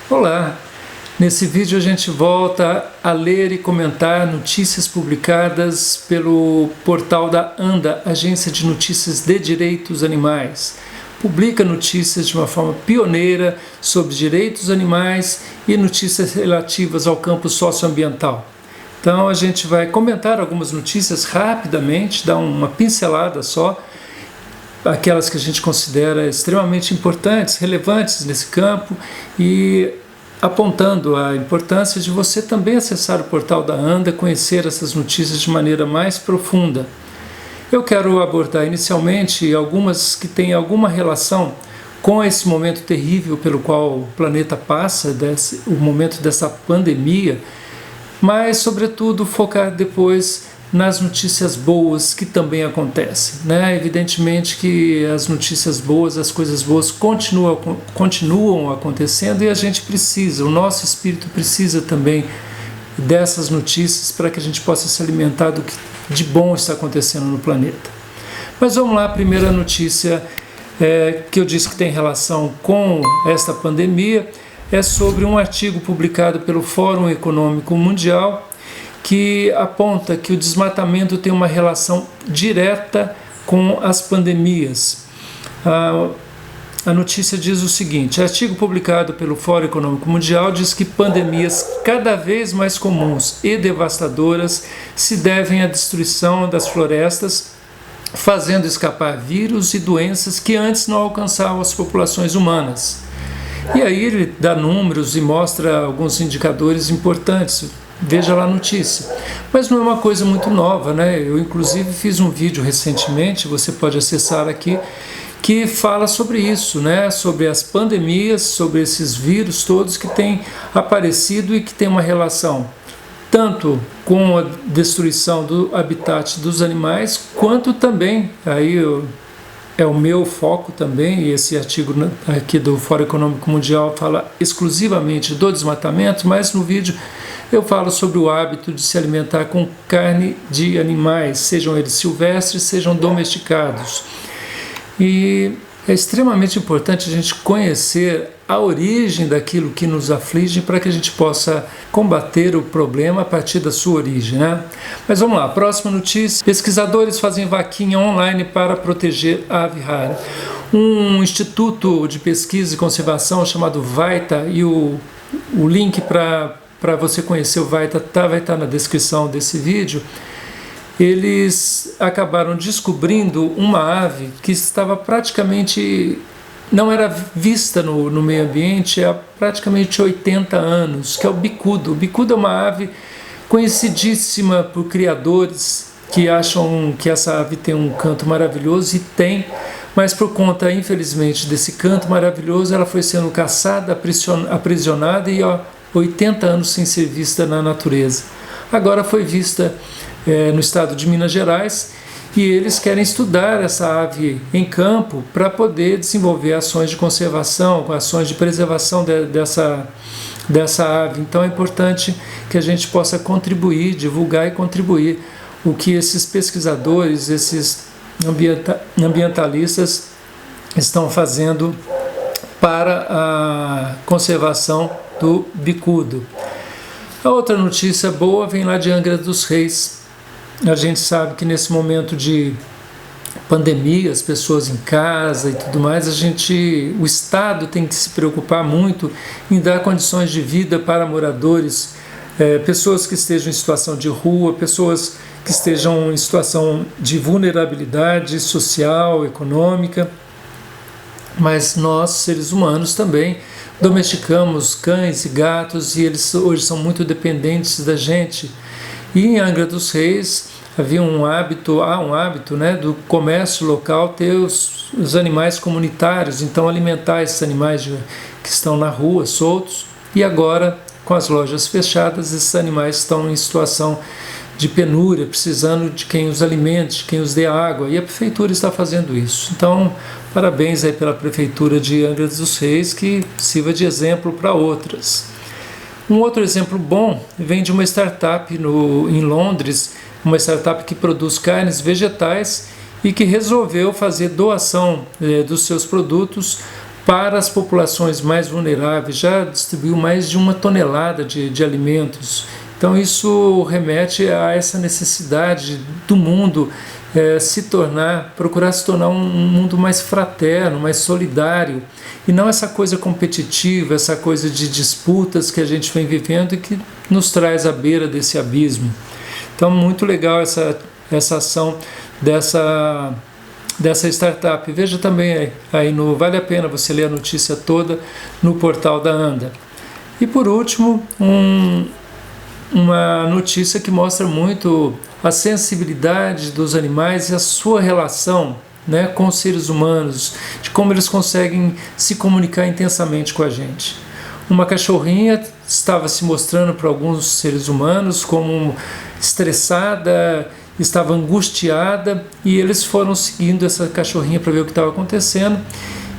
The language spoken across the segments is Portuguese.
Olá! Nesse vídeo a gente volta a ler e comentar notícias publicadas pelo portal da ANDA, Agência de Notícias de Direitos Animais. Publica notícias de uma forma pioneira sobre direitos animais e notícias relativas ao campo socioambiental. Então a gente vai comentar algumas notícias rapidamente, dar uma pincelada só, aquelas que a gente considera extremamente importantes, relevantes nesse campo, e apontando a importância de você também acessar o portal da ANDA, conhecer essas notícias de maneira mais profunda. Eu quero abordar inicialmente algumas que têm alguma relação com esse momento terrível pelo qual o planeta passa, o momento dessa pandemia, mas sobretudo focar depois nas notícias boas que também acontecem, né? Evidentemente que as notícias boas, as coisas boas continuam acontecendo, e a gente precisa, o nosso espírito precisa também dessas notícias para que a gente possa se alimentar do que de bom está acontecendo no planeta. Mas vamos lá, a primeira notícia que eu disse que tem relação com esta pandemia é sobre um artigo publicado pelo Fórum Econômico Mundial, que aponta que o desmatamento tem uma relação direta com as pandemias. A notícia diz o seguinte: artigo publicado pelo Fórum Econômico Mundial diz que pandemias cada vez mais comuns e devastadoras se devem à destruição das florestas, fazendo escapar vírus e doenças que antes não alcançavam as populações humanas. E aí ele dá números e mostra alguns indicadores importantes. Veja lá a notícia. Mas não é uma coisa muito nova, né? Eu inclusive fiz um vídeo recentemente, você pode acessar aqui, que fala sobre isso, né? Sobre as pandemias, sobre esses vírus todos que têm aparecido e que têm uma relação tanto com a destruição do habitat dos animais, quanto também, aí é o meu foco também, e esse artigo aqui do Fórum Econômico Mundial fala exclusivamente do desmatamento, mas no vídeo eu falo sobre o hábito de se alimentar com carne de animais, sejam eles silvestres, sejam domesticados. E é extremamente importante a gente conhecer a origem daquilo que nos aflige para que a gente possa combater o problema a partir da sua origem, né? Mas vamos lá, próxima notícia. Pesquisadores fazem vaquinha online para proteger a ave rara. Um instituto de pesquisa e conservação chamado VAITA, e o link para você conhecer o VAITA vai estar na descrição desse vídeo. Eles acabaram descobrindo uma ave que estava praticamente, não era vista no meio ambiente há praticamente 80 anos, que é o bicudo. O bicudo é uma ave conhecidíssima por criadores que acham que essa ave tem um canto maravilhoso, e tem, mas por conta, infelizmente, desse canto maravilhoso, ela foi sendo caçada, aprisionada e 80 anos sem ser vista na natureza. Agora foi vista no estado de Minas Gerais, e eles querem estudar essa ave em campo para poder desenvolver ações de conservação, ações de preservação dessa ave. Então é importante que a gente possa contribuir, divulgar e contribuir o que esses pesquisadores, esses ambientalistas estão fazendo para a conservação do bicudo. A outra notícia boa vem lá de Angra dos Reis. A gente sabe que nesse momento de pandemia, as pessoas em casa e tudo mais, o Estado tem que se preocupar muito em dar condições de vida para moradores, pessoas que estejam em situação de rua, pessoas que estejam em situação de vulnerabilidade social, econômica. Mas nós, seres humanos, também domesticamos cães e gatos, e eles hoje são muito dependentes da gente. E em Angra dos Reis havia um hábito, né, do comércio local ter os animais comunitários, então alimentar esses animais que estão na rua, soltos. E agora, com as lojas fechadas, esses animais estão em situação de penúria, precisando de quem os alimente, de quem os dê água, e a prefeitura está fazendo isso. Então, parabéns aí pela prefeitura de Angra dos Reis, que sirva de exemplo para outras. Um outro exemplo bom vem de uma startup em Londres, uma startup que produz carnes vegetais e que resolveu fazer doação dos seus produtos para as populações mais vulneráveis, já distribuiu mais de 1 tonelada de alimentos. Então isso remete a essa necessidade do mundo procurar se tornar um mundo mais fraterno, mais solidário, e não essa coisa competitiva, essa coisa de disputas que a gente vem vivendo e que nos traz à beira desse abismo. Então muito legal essa ação dessa startup. Veja também aí vale a pena você ler a notícia toda no portal da ANDA. E por último, uma notícia que mostra muito a sensibilidade dos animais e a sua relação, né, com os seres humanos, de como eles conseguem se comunicar intensamente com a gente. Uma cachorrinha estava se mostrando para alguns seres humanos como estressada, estava angustiada, e eles foram seguindo essa cachorrinha para ver o que estava acontecendo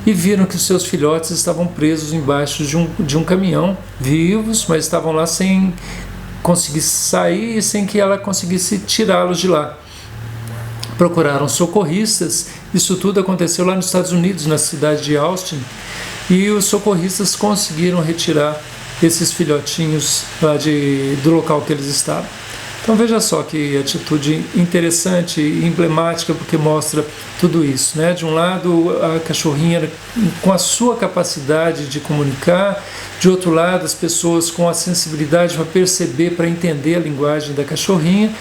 e viram que os seus filhotes estavam presos embaixo de um caminhão, vivos, mas estavam lá sem conseguir sair e sem que ela conseguisse tirá-los de lá. Procuraram socorristas. Isso tudo aconteceu lá nos Estados Unidos, na cidade de Austin, e os socorristas conseguiram retirar esses filhotinhos lá do local que eles estavam. Então veja só que atitude interessante e emblemática, porque mostra tudo isso, né? De um lado, a cachorrinha com a sua capacidade de comunicar, de outro lado, as pessoas com a sensibilidade para perceber, para entender a linguagem da cachorrinha,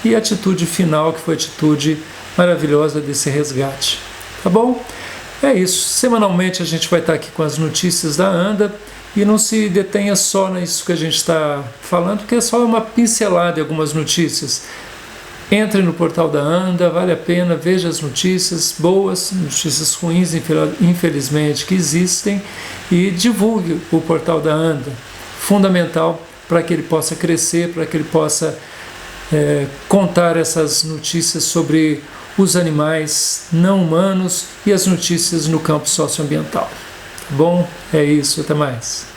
e a atitude final, que foi a atitude maravilhosa desse resgate. Tá bom? É isso. Semanalmente a gente vai estar aqui com as notícias da ANDA. E não se detenha só nisso que a gente está falando, porque é só uma pincelada de algumas notícias. Entre no portal da ANDA, vale a pena, veja as notícias boas, notícias ruins, infelizmente, que existem, e divulgue o portal da ANDA. Fundamental para que ele possa crescer, para que ele possa contar essas notícias sobre os animais não humanos e as notícias no campo socioambiental. Bom, é isso, até mais.